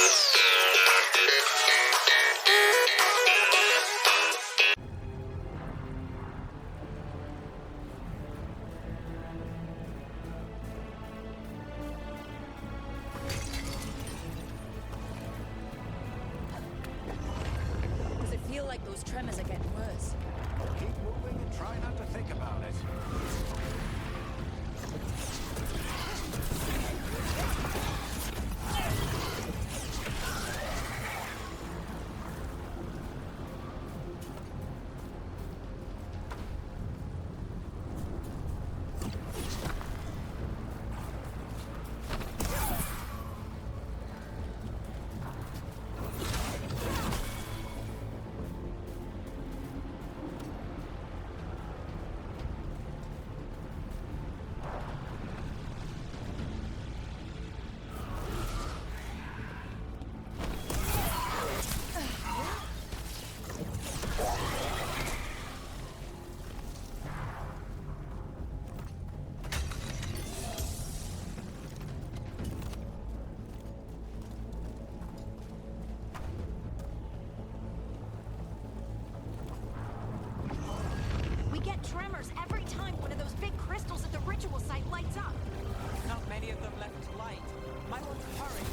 Does it feel like those tremors are getting worse? Keep moving and try not to think about it. We get tremors every time one of those big crystals at the ritual site lights up. Not many of them left to light. Might want to hurry.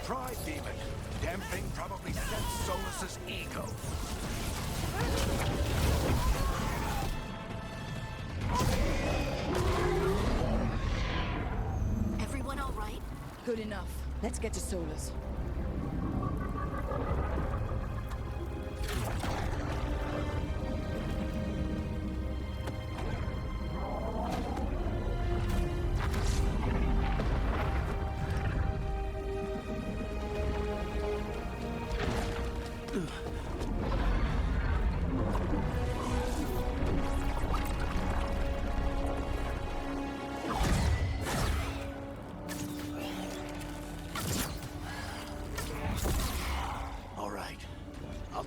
pride demon. Damn thing probably sets Solas's ego. Everyone all right? Good enough. Let's get to Solas.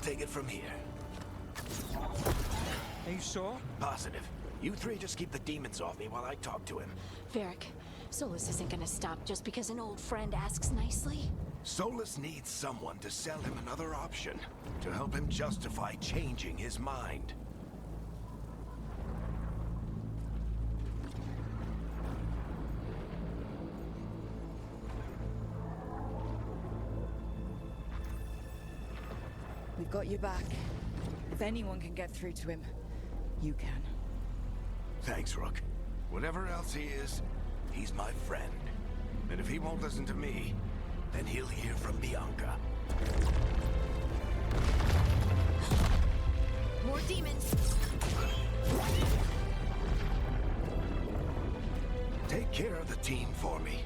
Take it from here. Are you sure? Positive. You three just keep the demons off me while I talk to him. Varric, Solus isn't gonna stop just because an old friend asks nicely. Solus needs someone to sell him another option, to help him justify changing his mind. We've got you back. If anyone can get through to him, you can. Thanks, Rook. Whatever else he is, he's my friend. And if he won't listen to me, then he'll hear from Bianca. More demons! Take care of the team for me.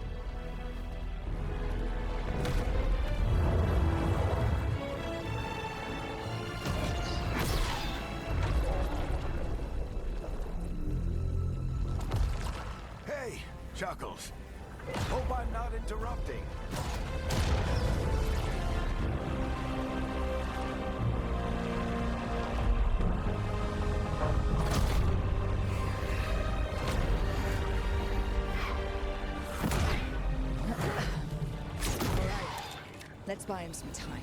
Chuckles. Hope I'm not interrupting. All right. Let's buy him some time.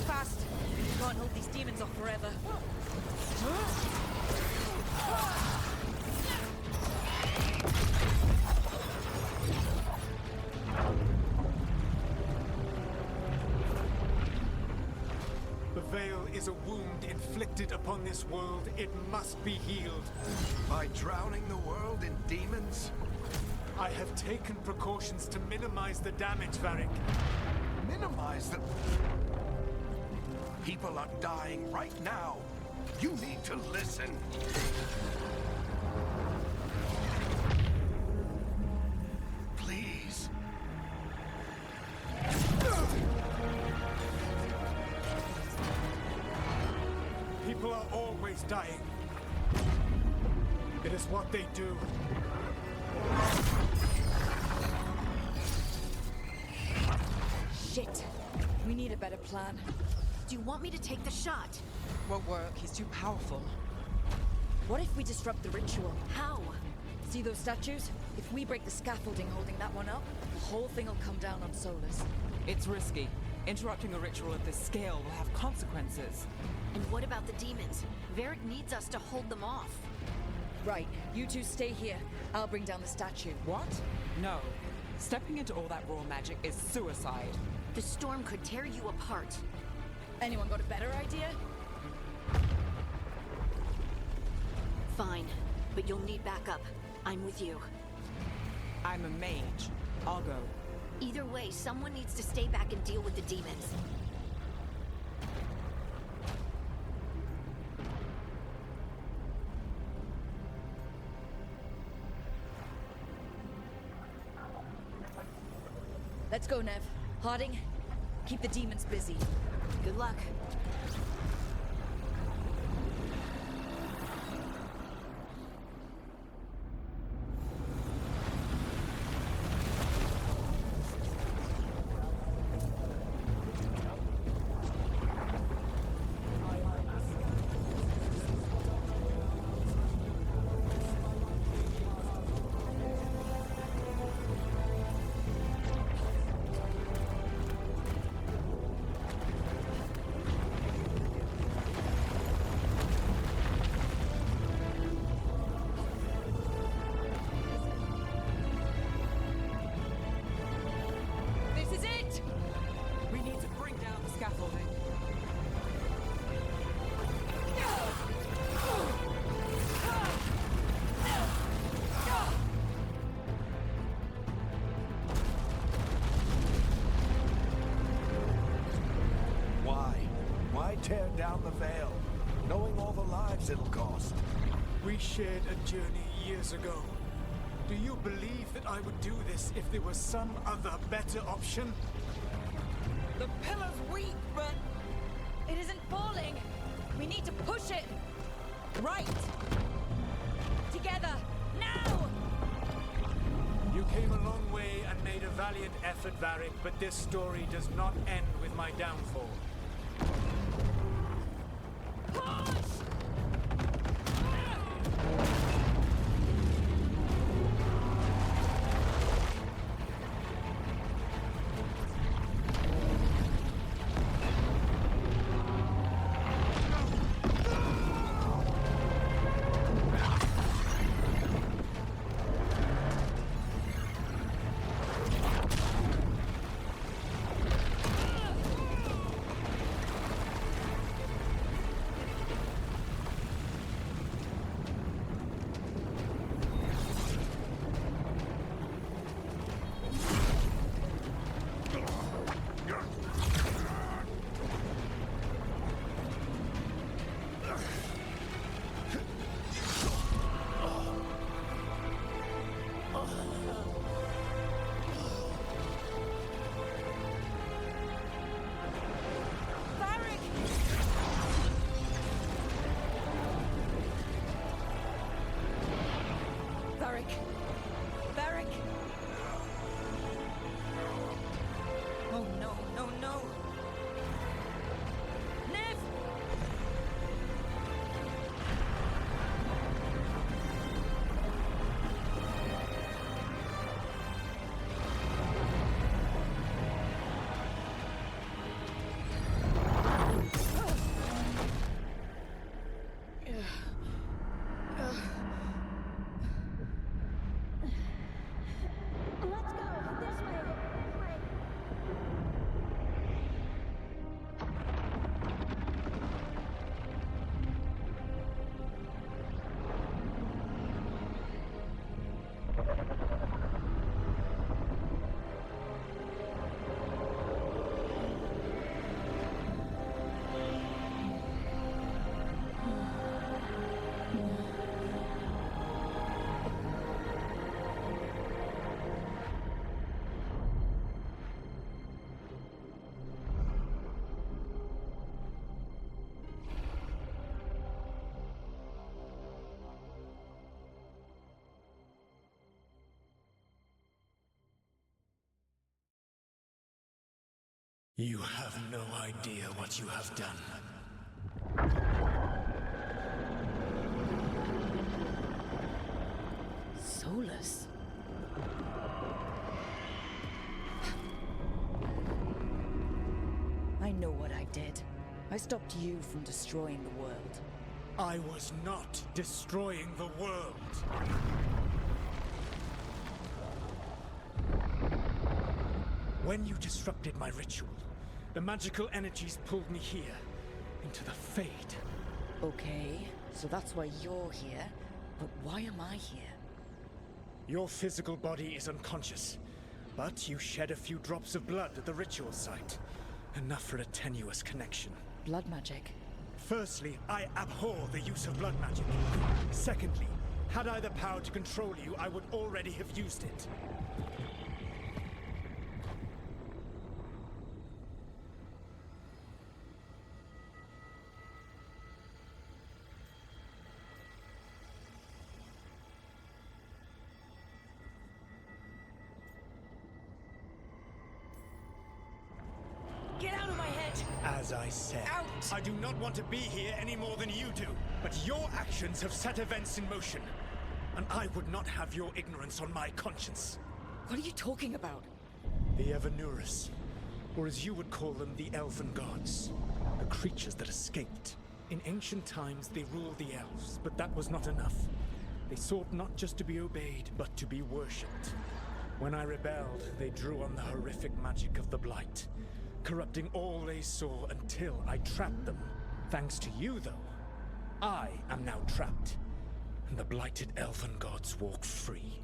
Fast. You can't hold these demons off forever. The veil is a wound inflicted upon this world. It must be healed. By drowning the world in demons? I have taken precautions to minimize the damage, Varric. Minimize the... People are dying right now. You need to listen. Please. People are always dying. It is what they do. Shit. We need a better plan. Do you want me to take the shot? Won't work. He's too powerful. What if we disrupt the ritual? How? See those statues? If we break the scaffolding holding that one up, the whole thing will come down on Solas. It's risky. Interrupting a ritual of this scale will have consequences. And what about the demons? Varric needs us to hold them off. Right. You two stay here. I'll bring down the statue. What? No. Stepping into all that raw magic is suicide. The storm could tear you apart. Anyone got a better idea? Fine, but you'll need backup. I'm with you. I'm a mage. I'll go. Either way, someone needs to stay back and deal with the demons. Let's go, Nev. Harding, keep the demons busy. Good luck. tear down the Veil, knowing all the lives it'll cost. We shared a journey years ago. Do you believe that I would do this if there was some other better option? The pillar's weak, but It isn't falling. We need to push it. right. Together. Now! You came a long way and made a valiant effort, Varric, but this story does not end with my downfall. Push! Varric! Varric! Oh no, no, no! Niv! Let's go. This way. This way. You have no idea what you have done. Solus? I know what I did. I stopped you from destroying the world. I was not destroying the world. When you disrupted my ritual, the magical energies pulled me here, into the Fade. Okay, so that's why you're here. But why am I here? Your physical body is unconscious, but you shed a few drops of blood at the ritual site. Enough for a tenuous connection. Blood magic. Firstly, I abhor the use of blood magic. Secondly, had I the power to control you, I would already have used it. Get out of my head! As I said, Out! I do not want to be here any more than you do. But your actions have set events in motion. And I would not have your ignorance on my conscience. What are you talking about? The Evanurus, or as you would call them, the elven gods. The creatures that escaped. In ancient times, they ruled the elves, but that was not enough. They sought not just to be obeyed, but to be worshipped. When I rebelled, they drew on the horrific magic of the Blight, corrupting all they saw until I trapped them. Thanks to you, though, I am now trapped, and the blighted elven gods walk free.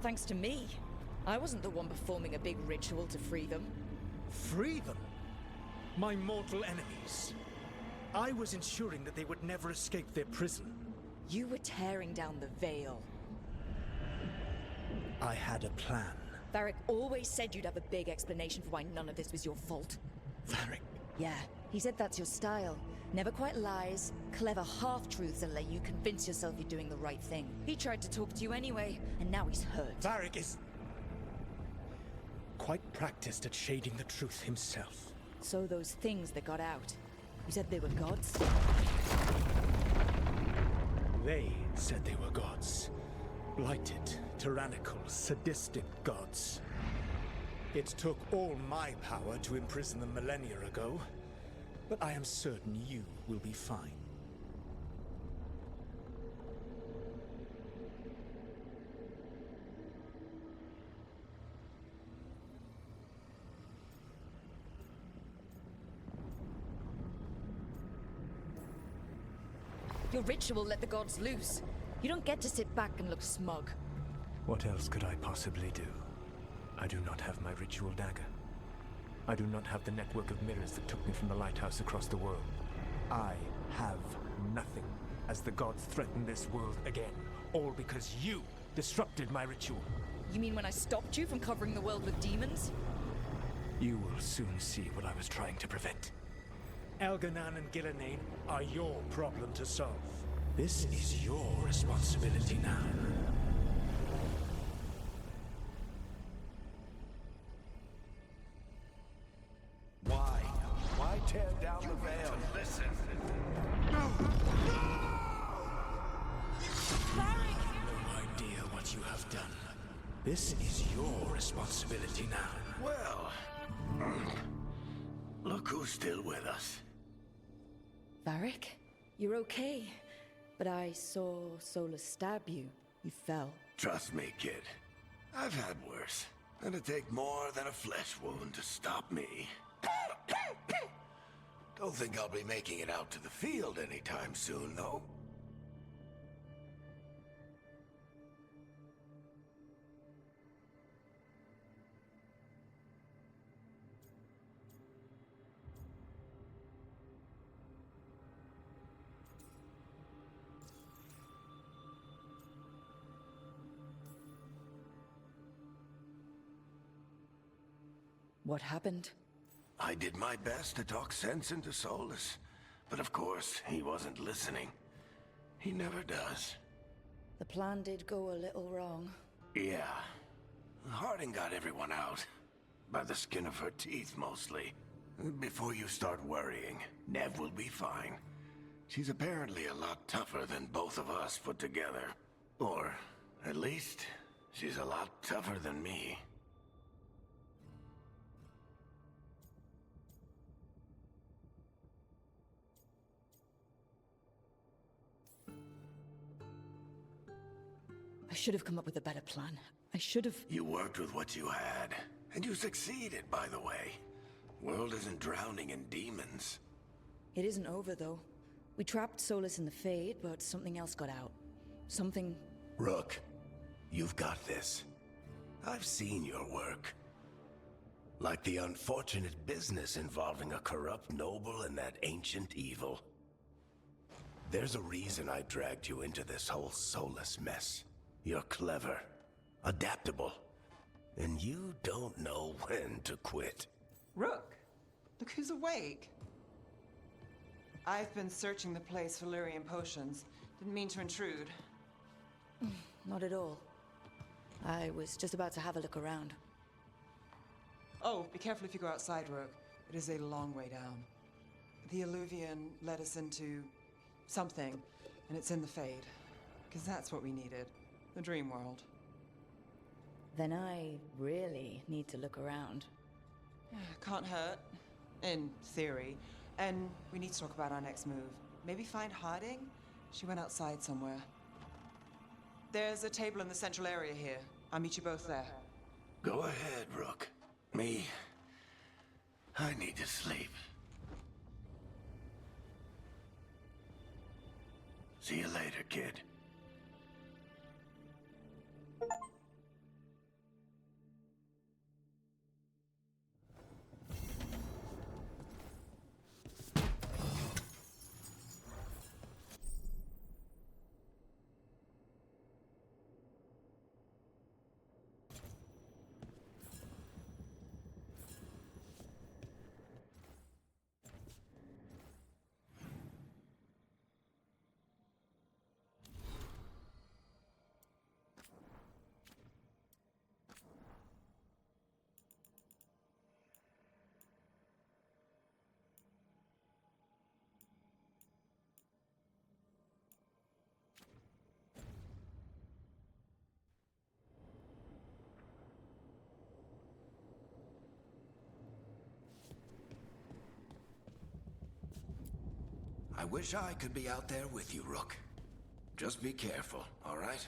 Thanks to me. I wasn't the one performing a big ritual to free them. Free them? My mortal enemies. I was ensuring that they would never escape their prison. You were tearing down the veil. I had a plan. Varric always said you'd have a big explanation for why none of this was your fault. Varric. Yeah, he said that's your style. Never quite lies, clever half-truths that let you convince yourself you're doing the right thing. He tried to talk to you anyway, and now he's hurt. Varric is quite practiced at shading the truth himself. So those things that got out, you said they were gods? They said they were gods. Blighted, tyrannical, sadistic gods. It took all my power to imprison them millennia ago, but I am certain you will be fine. Your ritual let the gods loose. You don't get to sit back and look smug. What else could I possibly do? I do not have my ritual dagger. I do not have the network of mirrors that took me from the lighthouse across the world. I have nothing as the gods threaten this world again. All because you disrupted my ritual. You mean when I stopped you from covering the world with demons? You will soon see what I was trying to prevent. Elganan and Gillenane are your problem to solve. This is your responsibility now. Why? Why tear down the veil? Listen. No idea what you have done. This is your responsibility now. Well, look who's still with us. Varric? You're okay. But I saw Solasa stab you. You fell. Trust me, kid. I've had worse. It'd take more than a flesh wound to stop me. Don't think I'll be making it out to the field anytime soon, though. What happened? I did my best to talk sense into Solus, but of course, he wasn't listening. He never does. The plan did go a little wrong. Yeah. Harding got everyone out. By the skin of her teeth, mostly. Before you start worrying, Nev will be fine. She's apparently a lot tougher than both of us put together. Or, at least, she's a lot tougher than me. I should have come up with a better plan. I should have... You worked with what you had, and you succeeded, by the way. World isn't drowning in demons. It isn't over, though. We trapped Solus in the Fade, but something else got out. Something... Rook, you've got this. I've seen your work. Like the unfortunate business involving a corrupt noble and that ancient evil. There's a reason I dragged you into this whole Solus mess. You're clever, adaptable, and you don't know when to quit. Rook, look who's awake. I've been searching the place for Lyrian potions. Didn't mean to intrude. Not at all. I was just about to have a look around. Oh, be careful if you go outside, Rook. It is a long way down. The Alluvian led us into something, and it's in the Fade. Because that's what we needed. The dream world. Then I really need to look around. Can't hurt. In theory. And we need to talk about our next move. Maybe find Harding? She went outside somewhere. There's a table in the central area here. I'll meet you both there. Go ahead, Rook. Me, I need to sleep. See you later, kid. I wish I could be out there with you, Rook. Just be careful, all right?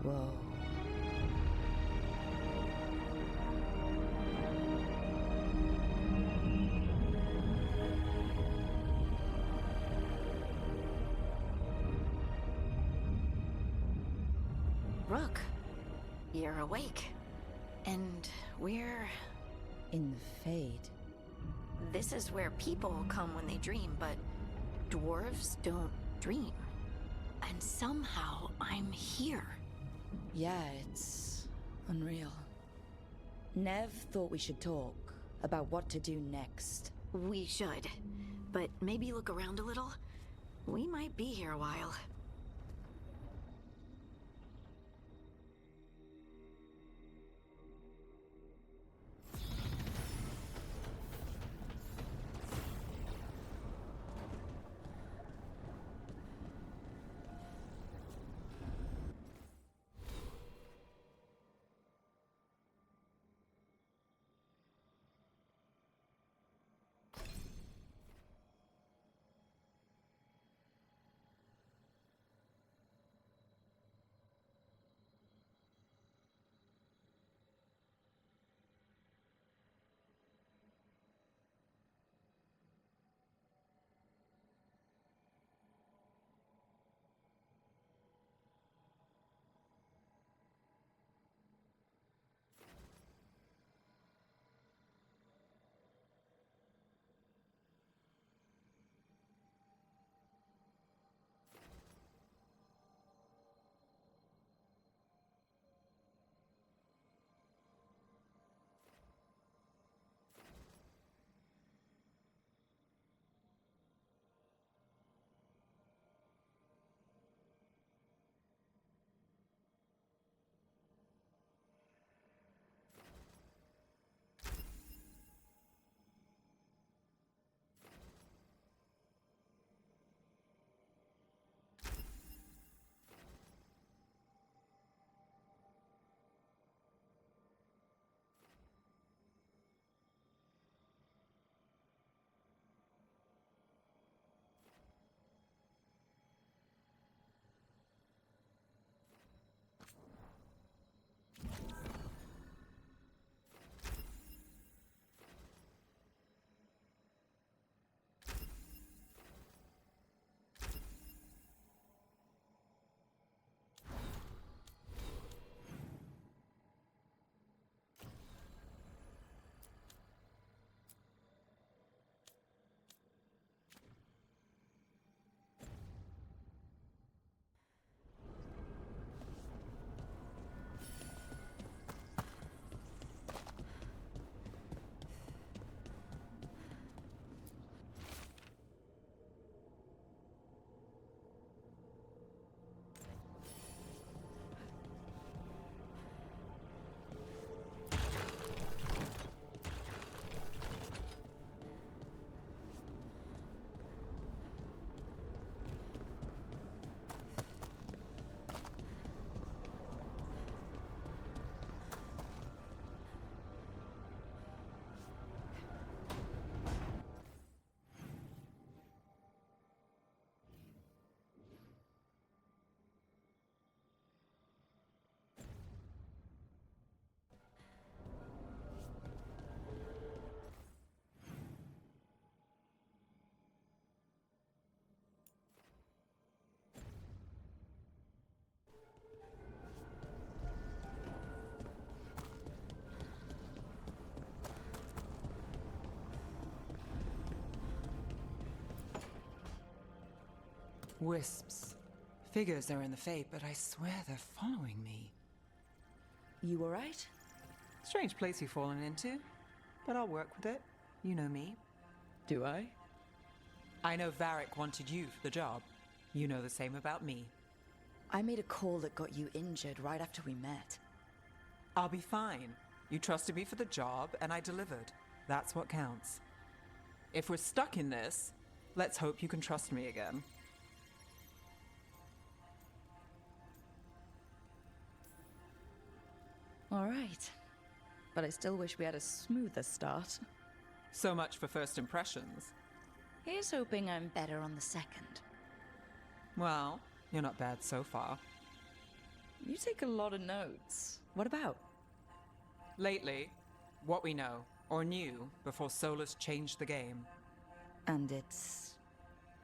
Whoa. Rook, you're awake. And we're... In the Fade. This is where people come when they dream, but dwarves don't dream. And somehow I'm here. Yeah, it's unreal. Nev thought we should talk about what to do next. We should. But maybe look around a little. We might be here a while. Wisps. Figures are in the fate, but I swear they're following me. You alright? Strange place you've fallen into, but I'll work with it. You know me. Do I? I know Varric wanted you for the job. You know the same about me. I made a call that got you injured right after we met. I'll be fine. You trusted me for the job, and I delivered. That's what counts. If we're stuck in this, let's hope you can trust me again. Alright. But I still wish we had a smoother start. So much for first impressions. Here's hoping I'm better on the second. Well, you're not bad so far. You take a lot of notes. What about? Lately, what we know, or knew, before Solus changed the game. And it's...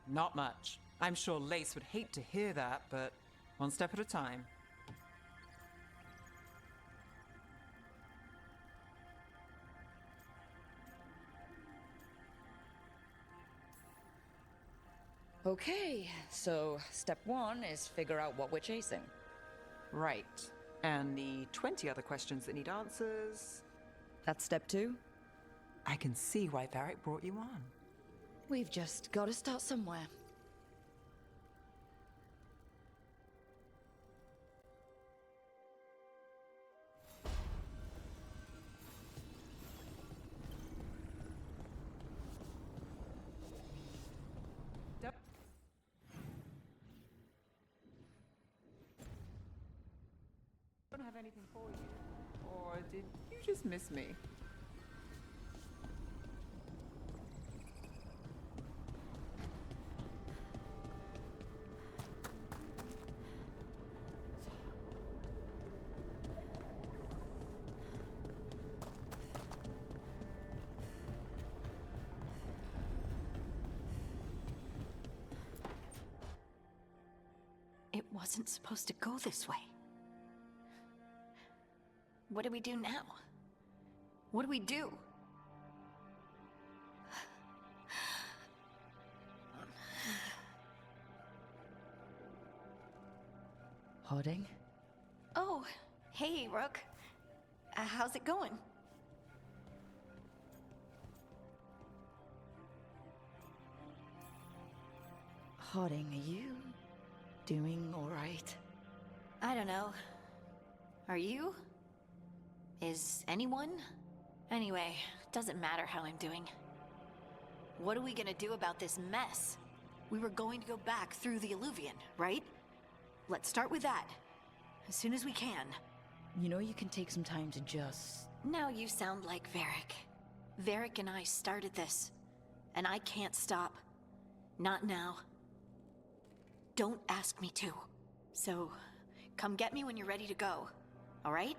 Not much. I'm sure Lace would hate to hear that, but one step at a time. Okay, so step one is figure out what we're chasing. Right. And the 20 other questions that need answers... That's step two? I can see why Varric brought you on. We've just got to start somewhere. Don't have anything for you. Or did you just miss me? It wasn't supposed to go this way. What do we do now? What do we do? Harding? Oh, hey, Rook. How's it going? Harding, are you doing alright? I don't know. Are you? Is anyone? Anyway, doesn't matter how I'm doing. What are we gonna do about this mess? We were going to go back through the Alluvian, right? Let's start with that. As soon as we can. You know you can take some time to just... Now you sound like Varric. Varric and I started this. And I can't stop. Not now. Don't ask me to. So, come get me when you're ready to go. All right?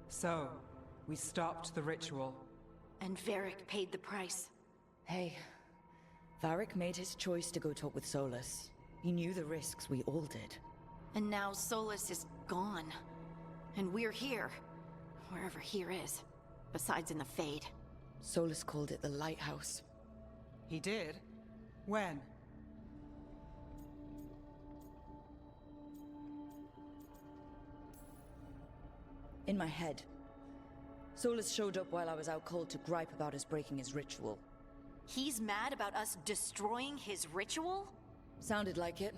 So, we stopped the ritual. And Varric paid the price. Hey, Varric made his choice to go talk with Solus. He knew the risks, we all did. And now Solus is gone. And we're here. Wherever here is. Besides in the Fade. Solus called it the Lighthouse. He did? When? In my head. Solus showed up while I was out cold to gripe about us breaking his ritual. He's mad about us destroying his ritual? Sounded like it.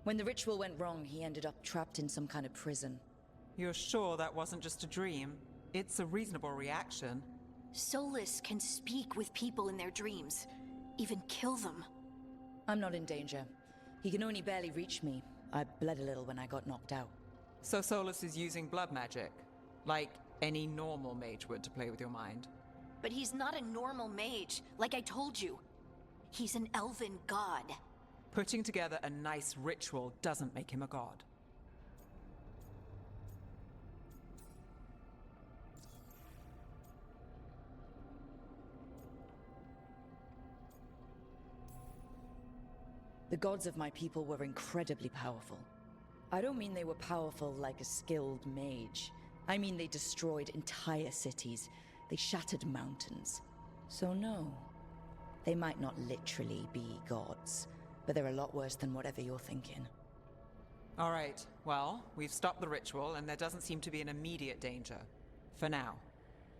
When the ritual went wrong, he ended up trapped in some kind of prison. You're sure that wasn't just a dream? It's a reasonable reaction. Solus can speak with people in their dreams. Even kill them. I'm not in danger. He can only barely reach me. I bled a little when I got knocked out. So Solus is using blood magic? Like any normal mage would to play with your mind? But he's not a normal mage, like I told you. He's an elven god. Putting together a nice ritual doesn't make him a god. The gods of my people were incredibly powerful. I don't mean they were powerful like a skilled mage. I mean they destroyed entire cities. They shattered mountains. So no, they might not literally be gods, but they're a lot worse than whatever you're thinking. All right, well, we've stopped the ritual and there doesn't seem to be an immediate danger. For now.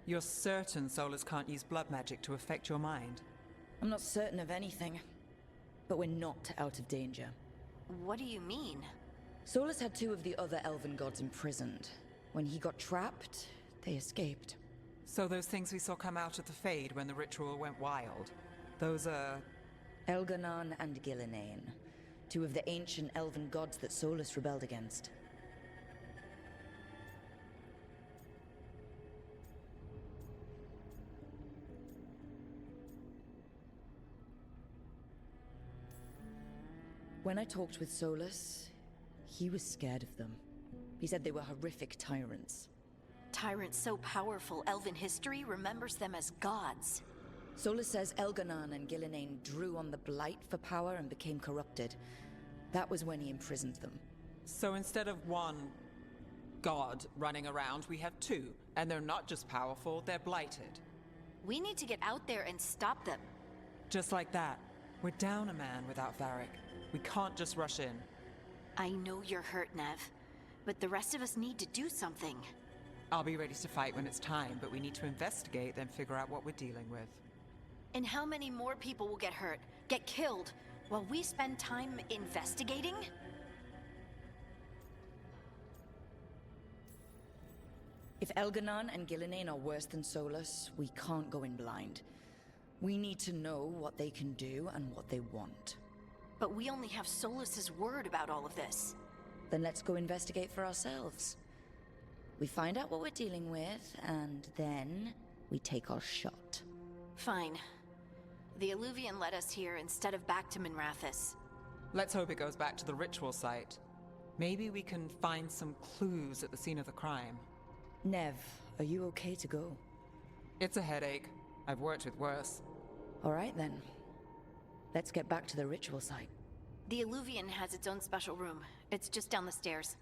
You're certain Solas can't use blood magic to affect your mind? I'm not certain of anything, but we're not out of danger. What do you mean? Solus had two of the other elven gods imprisoned. When he got trapped, they escaped. So those things we saw come out of the Fade when the ritual went wild, those are... Elganon and Gillenane, two of the ancient elven gods that Solus rebelled against. When I talked with Solus, he was scared of them. He said they were horrific tyrants. Tyrants so powerful, elven history remembers them as gods. Solus says Elganon and Gillenane drew on the blight for power and became corrupted. That was when he imprisoned them. So instead of one god running around, we have two. And they're not just powerful, they're blighted. We need to get out there and stop them. Just like that. We're down a man without Varric. We can't just rush in. I know you're hurt, Nev, but the rest of us need to do something. I'll be ready to fight when it's time, but we need to investigate, then figure out what we're dealing with. And how many more people will get hurt, get killed, while we spend time investigating? If Elganon and Gillenane are worse than Solus, we can't go in blind. We need to know what they can do and what they want. But we only have Solus's word about all of this. Then let's go investigate for ourselves. We find out what we're dealing with, and then we take our shot. Fine. The Illuvian led us here instead of back to Minrathous. Let's hope it goes back to the ritual site. Maybe we can find some clues at the scene of the crime. Nev, are you okay to go? It's a headache. I've worked with worse. All right then. Let's get back to the ritual site. The Illuvian has its own special room. It's just down the stairs.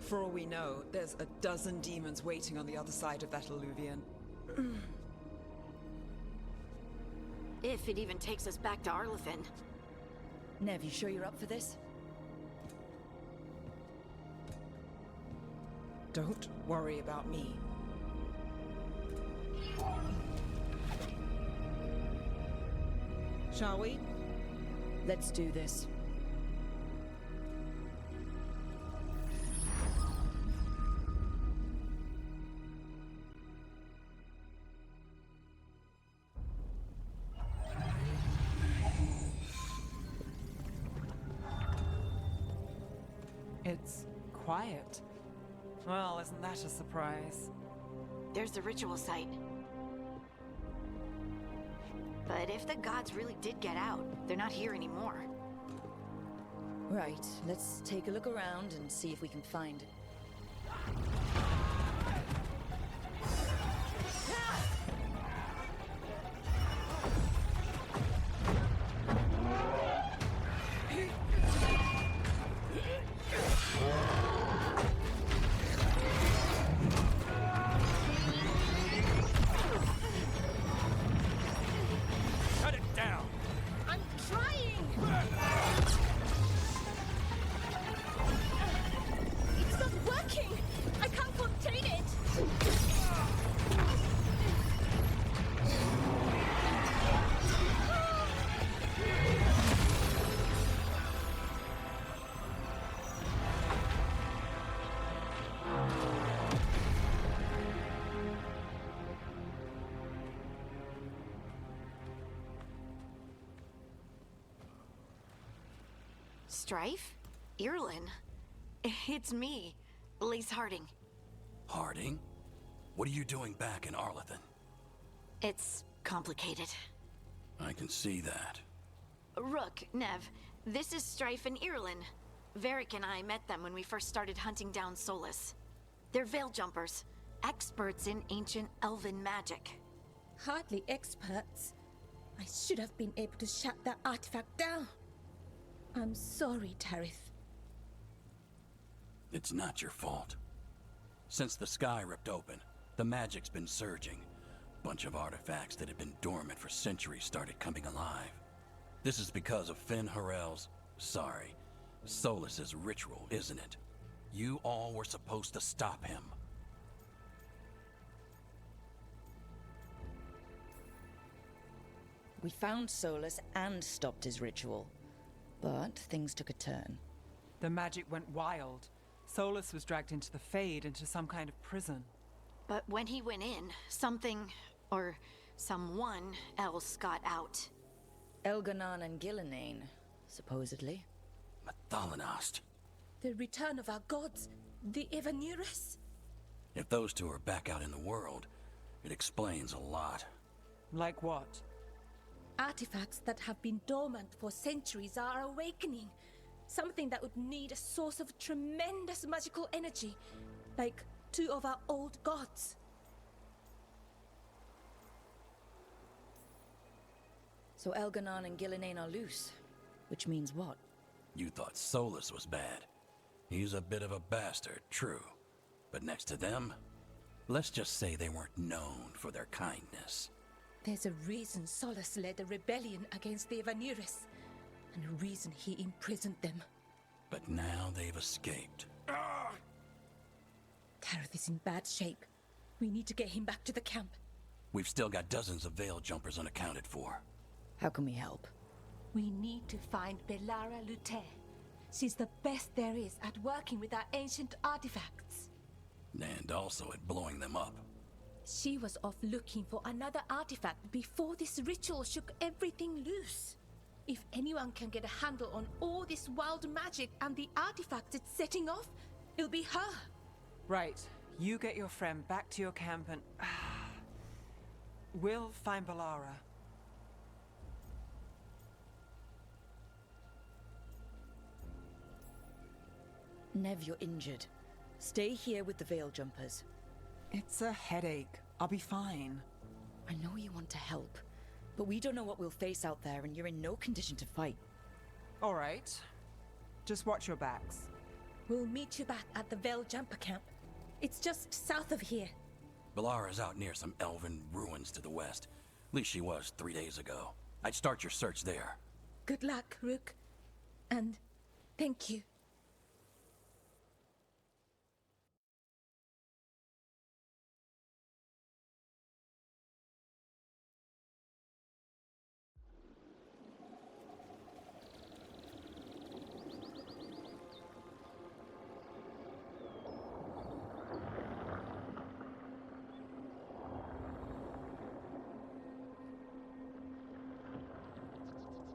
For all we know, there's a dozen demons waiting on the other side of that Illuvian. If it even takes us back to Arlefin. Nev, you sure you're up for this? Don't worry about me. Shall we? Let's do this. It's quiet. Well, isn't that a surprise? There's the ritual site. But if the gods really did get out, they're not here anymore. Right, let's take a look around and see if we can find... Strife? Irlin? It's me, Lise Harding. Harding? What are you doing back in Arlethan? It's complicated. I can see that. Rook, Nev, this is Strife and Irlin. Varric and I met them when we first started hunting down Solus. They're veil jumpers, experts in ancient elven magic. Hardly experts. I should have been able to shut that artifact down. I'm sorry, Tarith. It's not your fault. Since the sky ripped open, the magic's been surging. Bunch of artifacts that had been dormant for centuries started coming alive. This is because of Finn Harel's, Solus's ritual, isn't it? You all were supposed to stop him. We found Solus and stopped his ritual. But things took a turn. The magic went wild. Solus was dragged into the Fade, into some kind of prison. But when he went in, something, or someone else got out. Elganon and Gillenane, supposedly. Mathalanost. The return of our gods, the Evanurus. If those two are back out in the world, it explains a lot. Like what? Artifacts that have been dormant for centuries are awakening. Something that would need a source of tremendous magical energy, like two of our old gods. So Elganon and Gillenane are loose, which means what? You thought Solus was bad. He's a bit of a bastard, true. But next to them, let's just say they weren't known for their kindness. There's a reason Solus led a rebellion against the Evanurus, and a reason he imprisoned them. But now they've escaped. Tarith is in bad shape. We need to get him back to the camp. We've still got dozens of veil jumpers unaccounted for. How can we help? We need to find Belara Luther. She's the best there is at working with our ancient artifacts. And also at blowing them up. She was off looking for another artifact before this ritual shook everything loose. If anyone can get a handle on all this wild magic and the artifacts it's setting off, it'll be her. Right. You get your friend back to your camp and... we'll find Belara. Nev, you're injured. Stay here with the veil jumpers. It's a headache. I'll be fine. I know you want to help, but we don't know what we'll face out there, and you're in no condition to fight. All right. Just watch your backs. We'll meet you back at the Veil Jumper camp. It's just south of here. Belara's out near some elven ruins to the west. At least she was 3 days ago. I'd start your search there. Good luck, Rook. And thank you.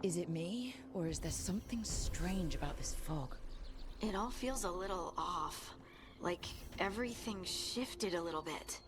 Is it me, or is there something strange about this fog? It all feels a little off. Like everything shifted a little bit.